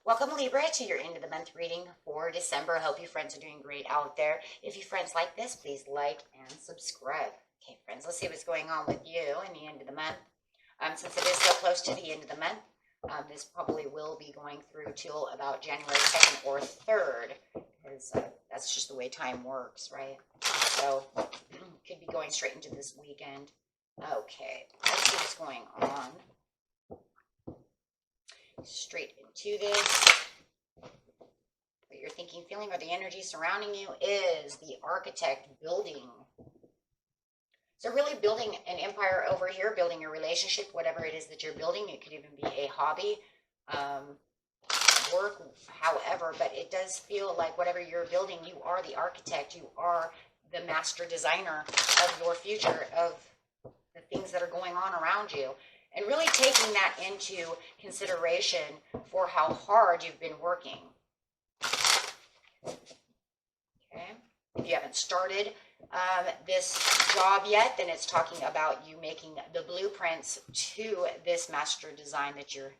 Welcome, Libra, to your end of the month reading for December. Hope you friends are doing great out there. If you friends like this, please like and subscribe. Okay, friends, let's see what's going on with you in the end of the month. Since it is so close to the end of the month, this probably will be going through till about January 2nd or 3rd, because that's just the way time works, right? So, could be going straight into this weekend. Okay, let's see what's going on. Straight into this. What you're thinking, feeling, or the energy surrounding you is the architect building. So really building an empire over here, building a relationship, whatever it is that you're building. It could even be a hobby, work, however, but it does feel like whatever you're building, you are the architect. You are the master designer of your future, of the things that are going on around you. And really taking that into consideration for how hard you've been working. Okay. If you haven't started this job yet, then it's talking about you making the blueprints to this master design that you're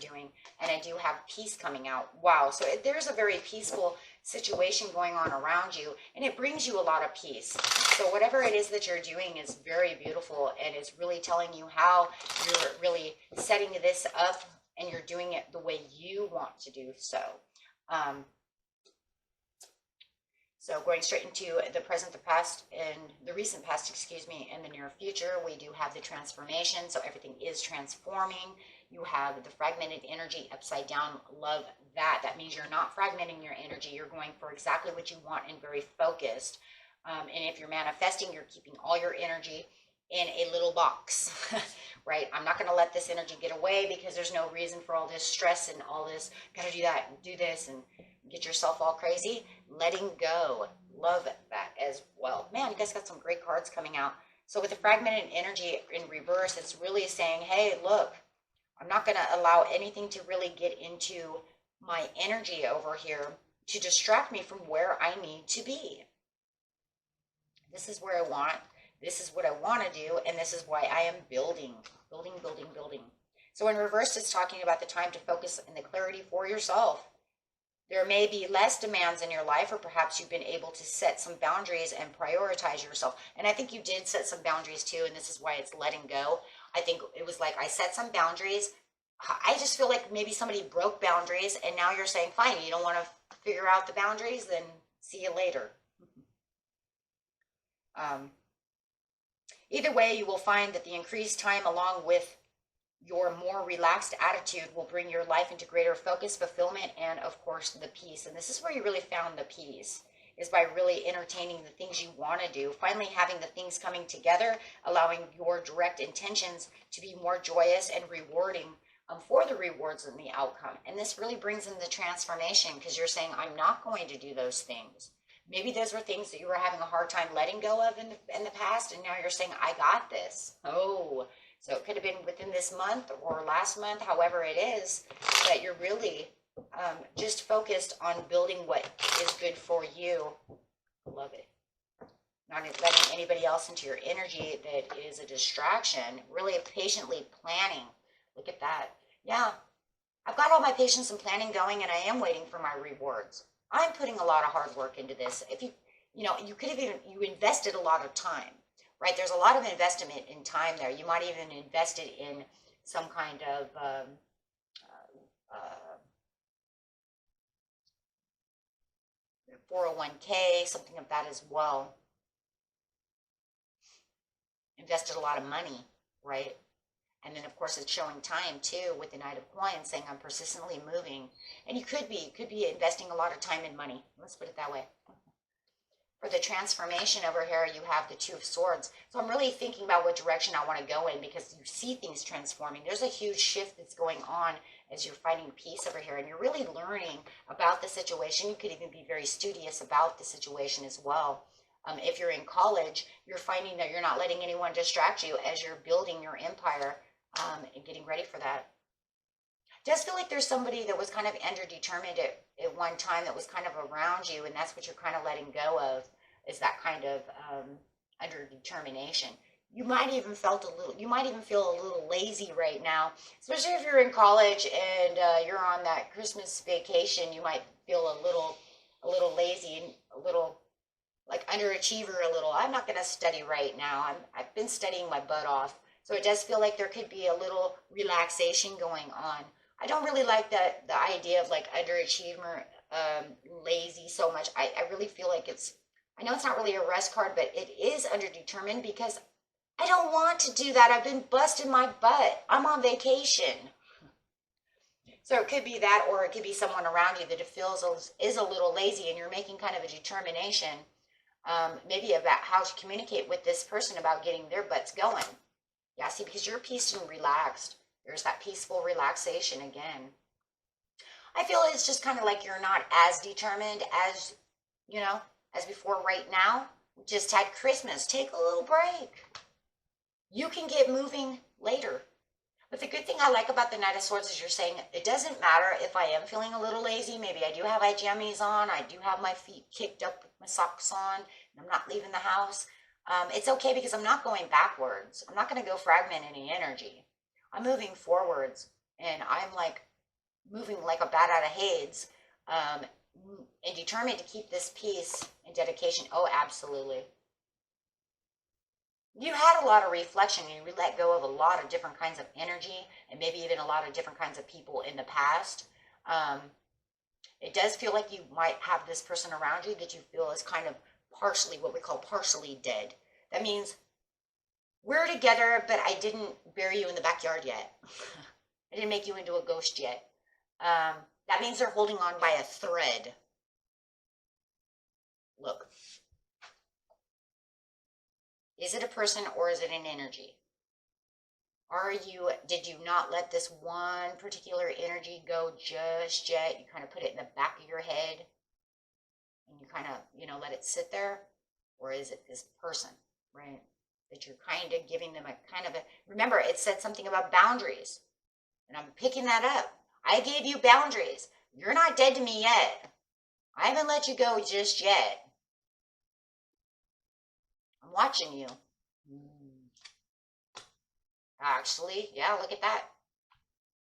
doing. And I do have peace coming out. Wow. So there's a very peaceful situation going on around you, and it brings you a lot of peace. So whatever it is that you're doing is very beautiful, and it's really telling you how you're really setting this up, and you're doing it the way you want to do so. So going straight into the present, the past, and the recent past, excuse me, and the near future, we do have the transformation. So everything is transforming. You have the fragmented energy upside down. Love that. That means you're not fragmenting your energy. You're going for exactly what you want and very focused. And if you're manifesting, you're keeping all your energy in a little box, right? I'm not going to let this energy get away, because there's no reason for all this stress and all this, got to do that and do this and get yourself all crazy. Letting go. Love that as well. Man, you guys got some great cards coming out. So with the fragmented energy in reverse, it's really saying, hey, look, I'm not going to allow anything to really get into my energy over here to distract me from where I need to be. This is where I want. This is what I want to do, and this is why I am building. Building, building, building. So in reverse, it's talking about the time to focus and the clarity for yourself. There may be less demands in your life, or perhaps you've been able to set some boundaries and prioritize yourself. And I think you did set some boundaries too, and this is why it's letting go. I think it was like I set some boundaries. I just feel like maybe somebody broke boundaries, and now you're saying, fine, you don't want to figure out the boundaries, then see you later. Either way, you will find that the increased time along with your more relaxed attitude will bring your life into greater focus, fulfillment, and of course the peace. And this is where you really found the peace, is by really entertaining the things you want to do, finally having the things coming together, allowing your direct intentions to be more joyous and rewarding for the rewards and the outcome. And this really brings in the transformation, because you're saying, I'm not going to do those things. Maybe those were things that you were having a hard time letting go of in the past, and now you're saying, I got this. Oh, so it could have been within this month or last month, however it is, that you're really just focused on building what is good for you. Love it. Not letting anybody else into your energy that is a distraction. Really patiently planning. Look at that. Yeah, I've got all my patience and planning going, and I am waiting for my rewards. I'm putting a lot of hard work into this. If you could have you invested a lot of time, right? There's a lot of investment in time there. You might even invest it in some kind of 401k, something of that as well. Invested a lot of money, right? And then, of course, it's showing time, too, with the Knight of Coins, saying I'm persistently moving. And you could be investing a lot of time and money. Let's put it that way. For the transformation over here, you have the Two of Swords. So I'm really thinking about what direction I want to go in, because you see things transforming. There's a huge shift that's going on as you're finding peace over here. And you're really learning about the situation. You could even be very studious about the situation as well. If you're in college, you're finding that you're not letting anyone distract you as you're building your empire. And getting ready for that. It does feel like there's somebody that was kind of underdetermined at one time, that was kind of around you, and that's what you're kind of letting go of, is that kind of underdetermination. You might even you might even feel a little lazy right now, especially if you're in college and you're on that Christmas vacation. You might feel a little lazy and a little like underachiever a little. I'm not going to study right now. I've been studying my butt off. So it does feel like there could be a little relaxation going on. I don't really like the idea of like underachiever, lazy so much. I really feel like I know it's not really a rest card, but it is underdetermined because I don't want to do that. I've been busting my butt. I'm on vacation. So it could be that, or it could be someone around you that it feels is a little lazy and you're making kind of a determination, maybe about how to communicate with this person about getting their butts going. Yeah, see, because you're peaced and relaxed. There's that peaceful relaxation again. I feel it's just kind of like you're not as determined as, as before right now. We just had Christmas. Take a little break. You can get moving later. But the good thing I like about the Knight of Swords is you're saying it doesn't matter if I am feeling a little lazy. Maybe I do have my jammies on. I do have my feet kicked up with my socks on. And I'm not leaving the house. It's okay because I'm not going backwards. I'm not going to go fragment any energy. I'm moving forwards. And I'm like moving like a bat out of Hades. And determined to keep this peace and dedication. Oh, absolutely. You had a lot of reflection. You let go of a lot of different kinds of energy and maybe even a lot of different kinds of people in the past. It does feel like you might have this person around you that you feel is kind of partially, what we call partially dead. That means we're together, but I didn't bury you in the backyard yet. I didn't make you into a ghost yet. That means they're holding on by a thread. Look. Is it a person or is it an energy? Did you not let this one particular energy go just yet? You kind of put it in the back of your head and you kind of, let it sit there? Or is it this person, right? That you're kind of giving them a kind of a, remember it said something about boundaries and I'm picking that up. I gave you boundaries. You're not dead to me yet. I haven't let you go just yet. I'm watching you. Actually, yeah, look at that.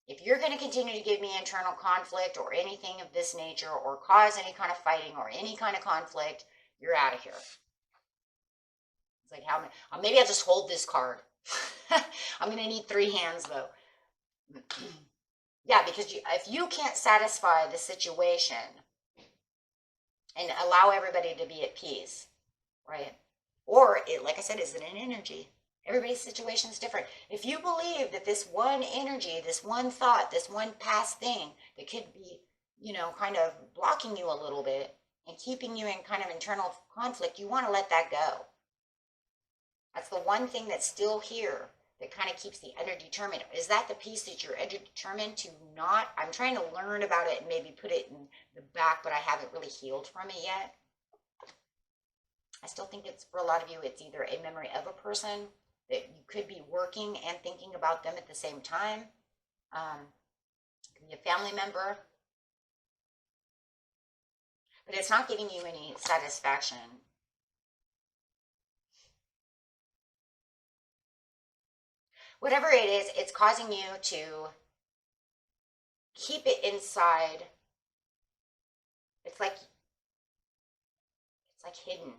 If you're going to continue to give me internal conflict or anything of this nature or cause any kind of fighting or any kind of conflict, you're out of here. It's like, how many? Maybe I'll just hold this card. I'm going to need 3 hands, though. Yeah, because if you can't satisfy the situation and allow everybody to be at peace, right? Or, like I said, is it an energy? Everybody's situation is different. If you believe that this one energy, this one thought, this one past thing that could be, kind of blocking you a little bit and keeping you in kind of internal conflict, you want to let that go. That's the one thing that's still here that kind of keeps the underdetermined. Is that the piece that you're underdetermined to not? I'm trying to learn about it and maybe put it in the back, but I haven't really healed from it yet. I still think it's, for a lot of you, it's either a memory of a person that you could be working and thinking about them at the same time. It could be a family member. But it's not giving you any satisfaction. Whatever it is, it's causing you to keep it inside. It's like hidden,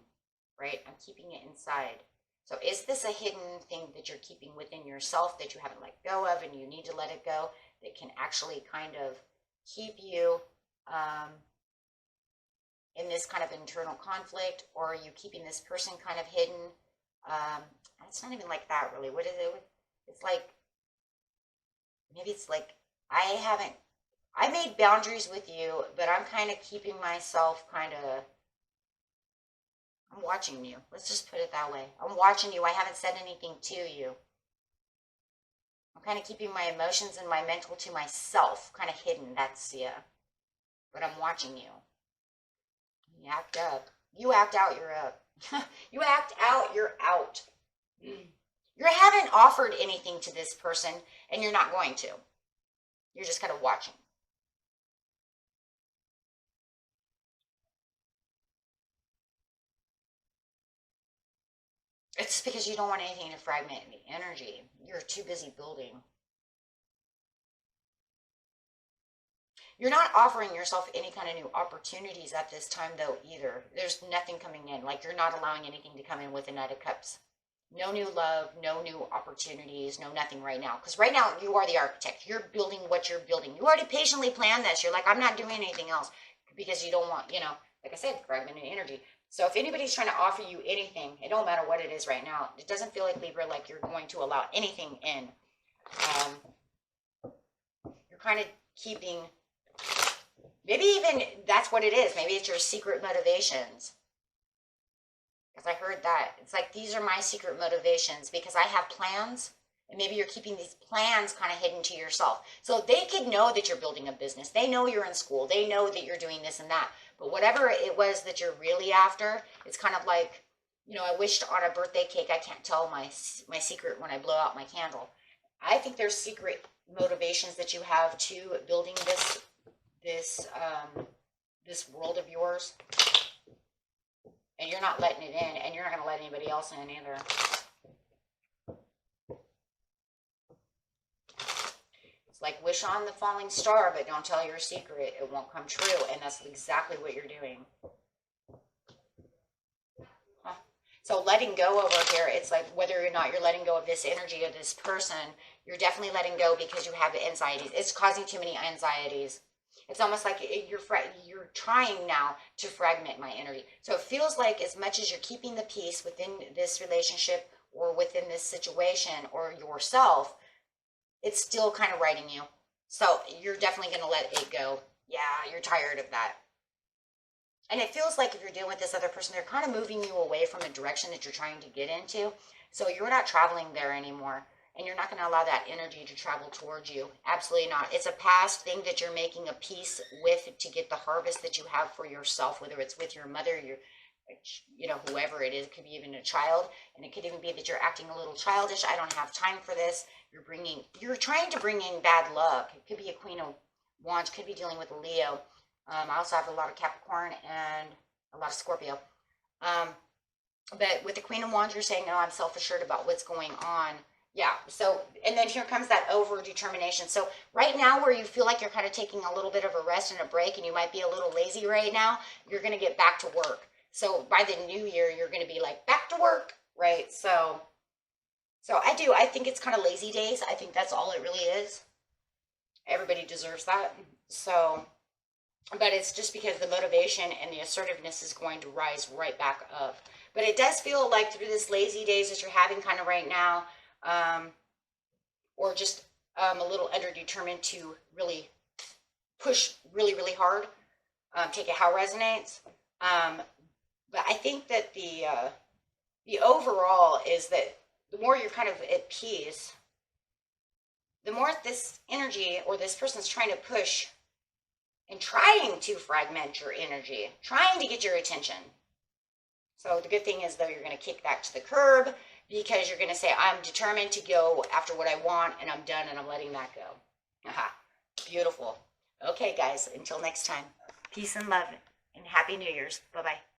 right? I'm keeping it inside. So is this a hidden thing that you're keeping within yourself that you haven't let go of and you need to let it go, that can actually kind of keep you in this kind of internal conflict? Or are you keeping this person kind of hidden? It's not even like that, really. What is it? It's like, maybe it's like, I made boundaries with you, but I'm kind of keeping myself I'm watching you. Let's just put it that way. I'm watching you. I haven't said anything to you. I'm kind of keeping my emotions and my mental to myself, kind of hidden. That's, yeah. But I'm watching you. You act up. You act out, you're up. You act out, you're out. You haven't offered anything to this person, and you're not going to. You're just kind of watching. It's because you don't want anything to fragment the energy. You're too busy building. You're not offering yourself any kind of new opportunities at this time, though, either. There's nothing coming in. Like, you're not allowing anything to come in with the Knight of Cups. No new love, no new opportunities, no nothing right now. Because right now, you are the architect. You're building what you're building. You already patiently planned this. You're like, I'm not doing anything else. Because you don't want, like I said, fragmented energy. So if anybody's trying to offer you anything, it don't matter what it is right now. It doesn't feel like, Libra, like you're going to allow anything in. You're kind of keeping... Maybe even that's what it is. Maybe it's your secret motivations. Because I heard that. It's like, these are my secret motivations because I have plans. And maybe you're keeping these plans kind of hidden to yourself. So they could know that you're building a business. They know you're in school. They know that you're doing this and that. But whatever it was that you're really after, it's kind of like, I wished on a birthday cake. I can't tell my secret when I blow out my candle. I think there's secret motivations that you have to building this world of yours, and you're not letting it in, and you're not going to let anybody else in either. It's like wish on the falling star, but don't tell your secret. It won't come true, and that's exactly what you're doing. So letting go over here, it's like whether or not you're letting go of this energy of this person, you're definitely letting go because you have anxieties. It's causing too many anxieties. It's almost like you're trying now to fragment my energy. So it feels like as much as you're keeping the peace within this relationship or within this situation or yourself, it's still kind of writing you. So you're definitely going to let it go. Yeah, you're tired of that. And it feels like if you're dealing with this other person, they're kind of moving you away from a direction that you're trying to get into. So you're not traveling there anymore. And you're not going to allow that energy to travel towards you. Absolutely not. It's a past thing that you're making a peace with to get the harvest that you have for yourself, whether it's with your mother, whoever it is. It could be even a child. And it could even be that you're acting a little childish. I don't have time for this. You're trying to bring in bad luck. It could be a Queen of Wands. Could be dealing with a Leo. I also have a lot of Capricorn and a lot of Scorpio. But with the Queen of Wands, you're saying, no, I'm self-assured about what's going on. Yeah, so, and then here comes that over-determination. So right now where you feel like you're kind of taking a little bit of a rest and a break and you might be a little lazy right now, you're going to get back to work. So by the new year, you're going to be like, back to work, right? So I think it's kind of lazy days. I think that's all it really is. Everybody deserves that. So, but it's just because the motivation and the assertiveness is going to rise right back up. But it does feel like through this lazy days that you're having kind of right now, or just a little underdetermined to really push really, really hard, take it how it resonates. But I think that the overall is that the more you're kind of at peace, the more this energy or this person's trying to push and trying to fragment your energy, trying to get your attention. So the good thing is, though, you're going to kick that to the curb, because you're going to say, I'm determined to go after what I want, and I'm done, and I'm letting that go. Aha. Beautiful. Okay, guys, until next time, peace and love, and Happy New Year's. Bye-bye.